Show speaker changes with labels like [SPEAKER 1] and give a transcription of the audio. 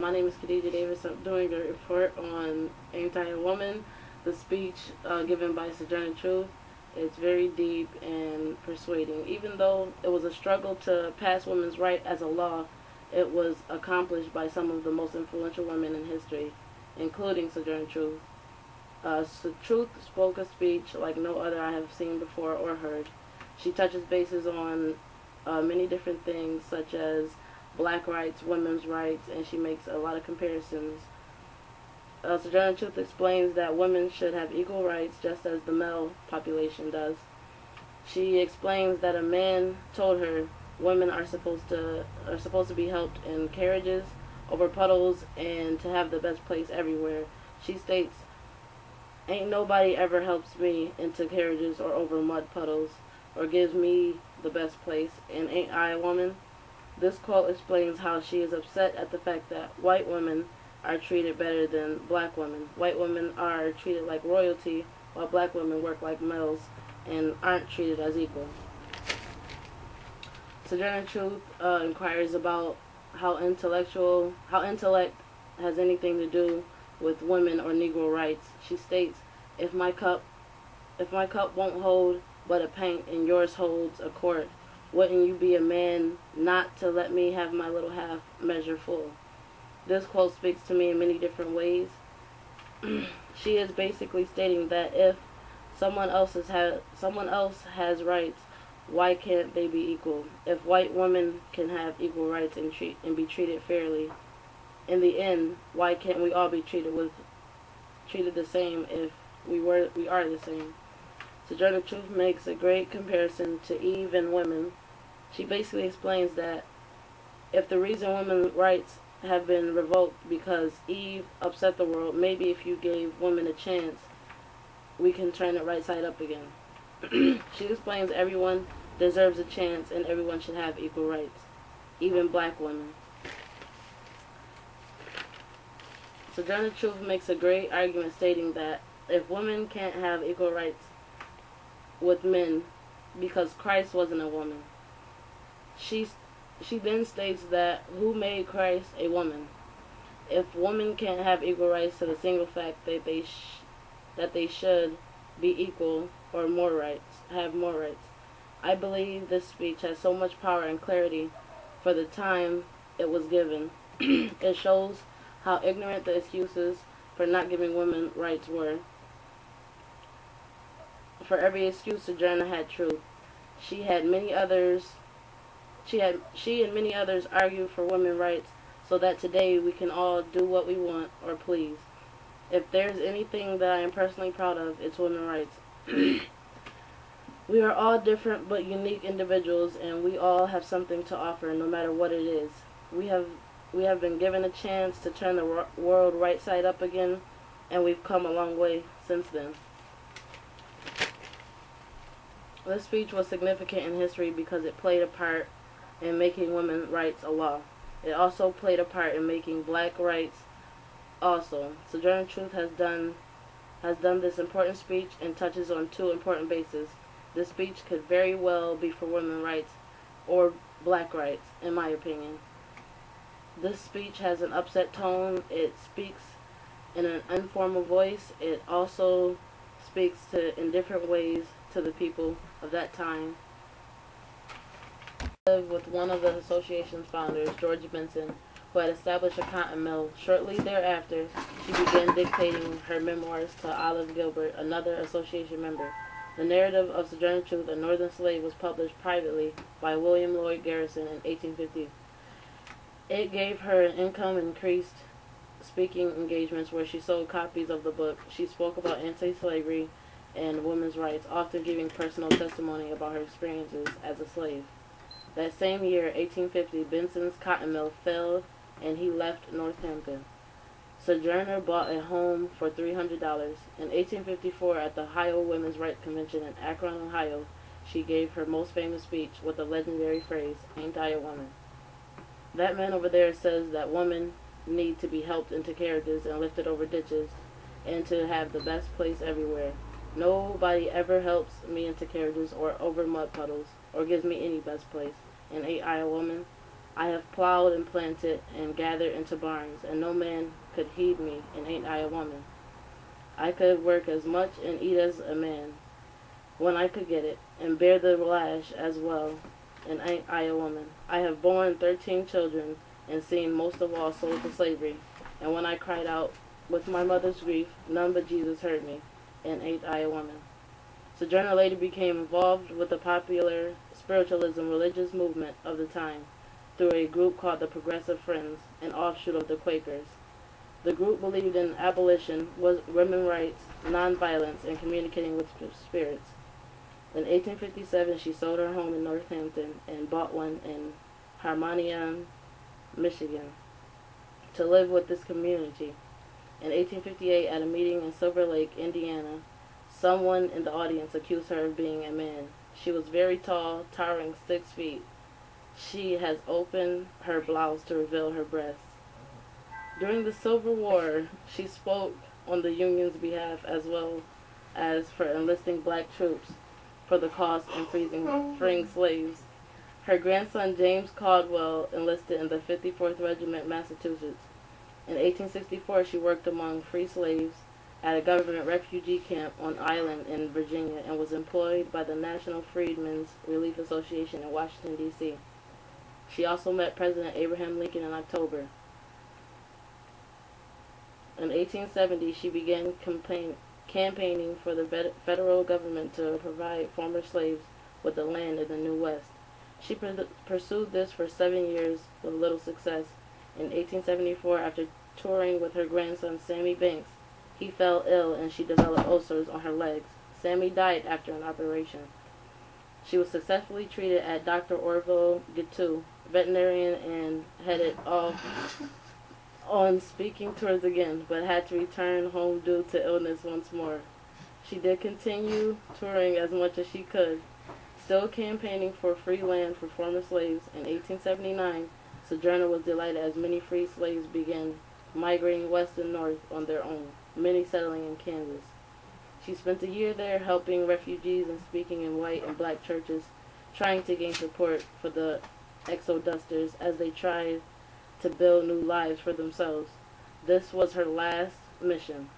[SPEAKER 1] My name is Khadija Davis. I'm doing a report on Ain't I a Woman, the speech given by Sojourner Truth. It's very deep and persuading. Even though it was a struggle to pass women's right as a law, it was accomplished by some of the most influential women in history, including Sojourner Truth. Truth spoke a speech like no other I have seen before or heard. She touches bases on many different things, such as black rights, women's rights, and she makes a lot of comparisons. Sojourner Truth explains that women should have equal rights just as the male population does. She explains that a man told her women are supposed to be helped in carriages, over puddles, and to have the best place everywhere. She states, "Ain't nobody ever helps me into carriages or over mud puddles, or gives me the best place, and ain't I a woman?" This quote explains how she is upset at the fact that white women are treated better than black women. White women are treated like royalty, while black women work like males and aren't treated as equal. Sojourner Truth inquires about how intellect has anything to do with women or Negro rights. She states, "If my cup won't hold but a pint and yours holds a quart, wouldn't you be a man not to let me have my little half measure full?" This quote speaks to me in many different ways. She is basically stating that if someone else has rights, why can't they be equal? If white women can have equal rights and be treated fairly, in the end, why can't we all be treated the same if we are the same? Sojourner Truth makes a great comparison to Eve and women. She basically explains that if the reason women's rights have been revoked because Eve upset the world, maybe if you gave women a chance, we can turn it right side up again. She explains everyone deserves a chance and everyone should have equal rights, even black women. Sojourner Truth makes a great argument stating that if women can't have equal rights with men because Christ wasn't a woman, she then states that who made Christ a woman? If women can't have equal rights to the single fact that they should be equal or have more rights. I believe this speech has so much power and clarity for the time it was given. It shows how ignorant the excuses for not giving women rights were. For every excuse, Sojourner had truth. She had many others. She and many others argued for women's rights so that today we can all do what we want or please. If there's anything that I am personally proud of, it's women's rights. We are all different but unique individuals, and we all have something to offer, no matter what it is. We have been given a chance to turn the world right side up again, and we've come a long way since then. This speech was significant in history because it played a part in making women's rights a law. It also played a part in making black rights also. Sojourner Truth has done this important speech and touches on two important bases. This speech could very well be for women's rights or black rights, in my opinion. This speech has an upset tone. It speaks in an informal voice. It also speaks in different ways to the people of that time. I lived with one of the association's founders, George Benson, who had established a cotton mill. Shortly thereafter, she began dictating her memoirs to Olive Gilbert, another association member. The narrative of Sojourner Truth, a Northern slave, was published privately by William Lloyd Garrison in 1850. It gave her an income and increased speaking engagements where she sold copies of the book. She spoke about anti-slavery and women's rights, often giving personal testimony about her experiences as a slave. That same year, 1850, Benson's cotton mill failed and he left Northampton. Sojourner bought a home for $300. In 1854, at the Ohio Women's Rights Convention in Akron, Ohio, she gave her most famous speech with the legendary phrase, "Ain't I a woman?" That man over there says that women need to be helped into carriages and lifted over ditches and to have the best place everywhere. Nobody ever helps me into carriages or over mud puddles or gives me any best place. And ain't I a woman? I have plowed and planted and gathered into barns, and no man could heed me, and ain't I a woman? I could work as much and eat as a man, when I could get it, and bear the lash as well, and ain't I a woman? I have borne 13 children, and seen most of all sold to slavery, and when I cried out with my mother's grief, none but Jesus heard me, and ain't I a woman? Sojourner later became involved with the popular spiritualism religious movement of the time through a group called the Progressive Friends, an offshoot of the Quakers. The group believed in abolition, women's rights, nonviolence, and communicating with spirits. In 1857, she sold her home in Northampton and bought one in Harmonium, Michigan, to live with this community. In 1858, at a meeting in Silver Lake, Indiana, someone in the audience accused her of being a man. She was very tall, towering 6 feet. She has opened her blouse to reveal her breasts. During the Civil War, she spoke on the Union's behalf as well as for enlisting black troops for the cause and freeing slaves. Her grandson James Caldwell enlisted in the 54th Regiment, Massachusetts. In 1864, she worked among free slaves at a government refugee camp on island in Virginia and was employed by the National Freedmen's Relief Association in Washington, D.C. She also met President Abraham Lincoln in October. In 1870, she began campaigning for the federal government to provide former slaves with the land in the New West. She pursued this for 7 years with little success. In 1874, after touring with her grandson Sammy Banks, he fell ill and she developed ulcers on her legs. Sammy died after an operation. She was successfully treated at Dr. Orville Gittu, veterinarian, and headed off on speaking tours again, but had to return home due to illness once more. She did continue touring as much as she could, still campaigning for free land for former slaves. In 1879, Sojourner was delighted as many free slaves began migrating west and north on their own, many settling in Kansas. She spent a year there helping refugees and speaking in white and black churches, trying to gain support for the exodusters as they tried to build new lives for themselves. This was her last mission.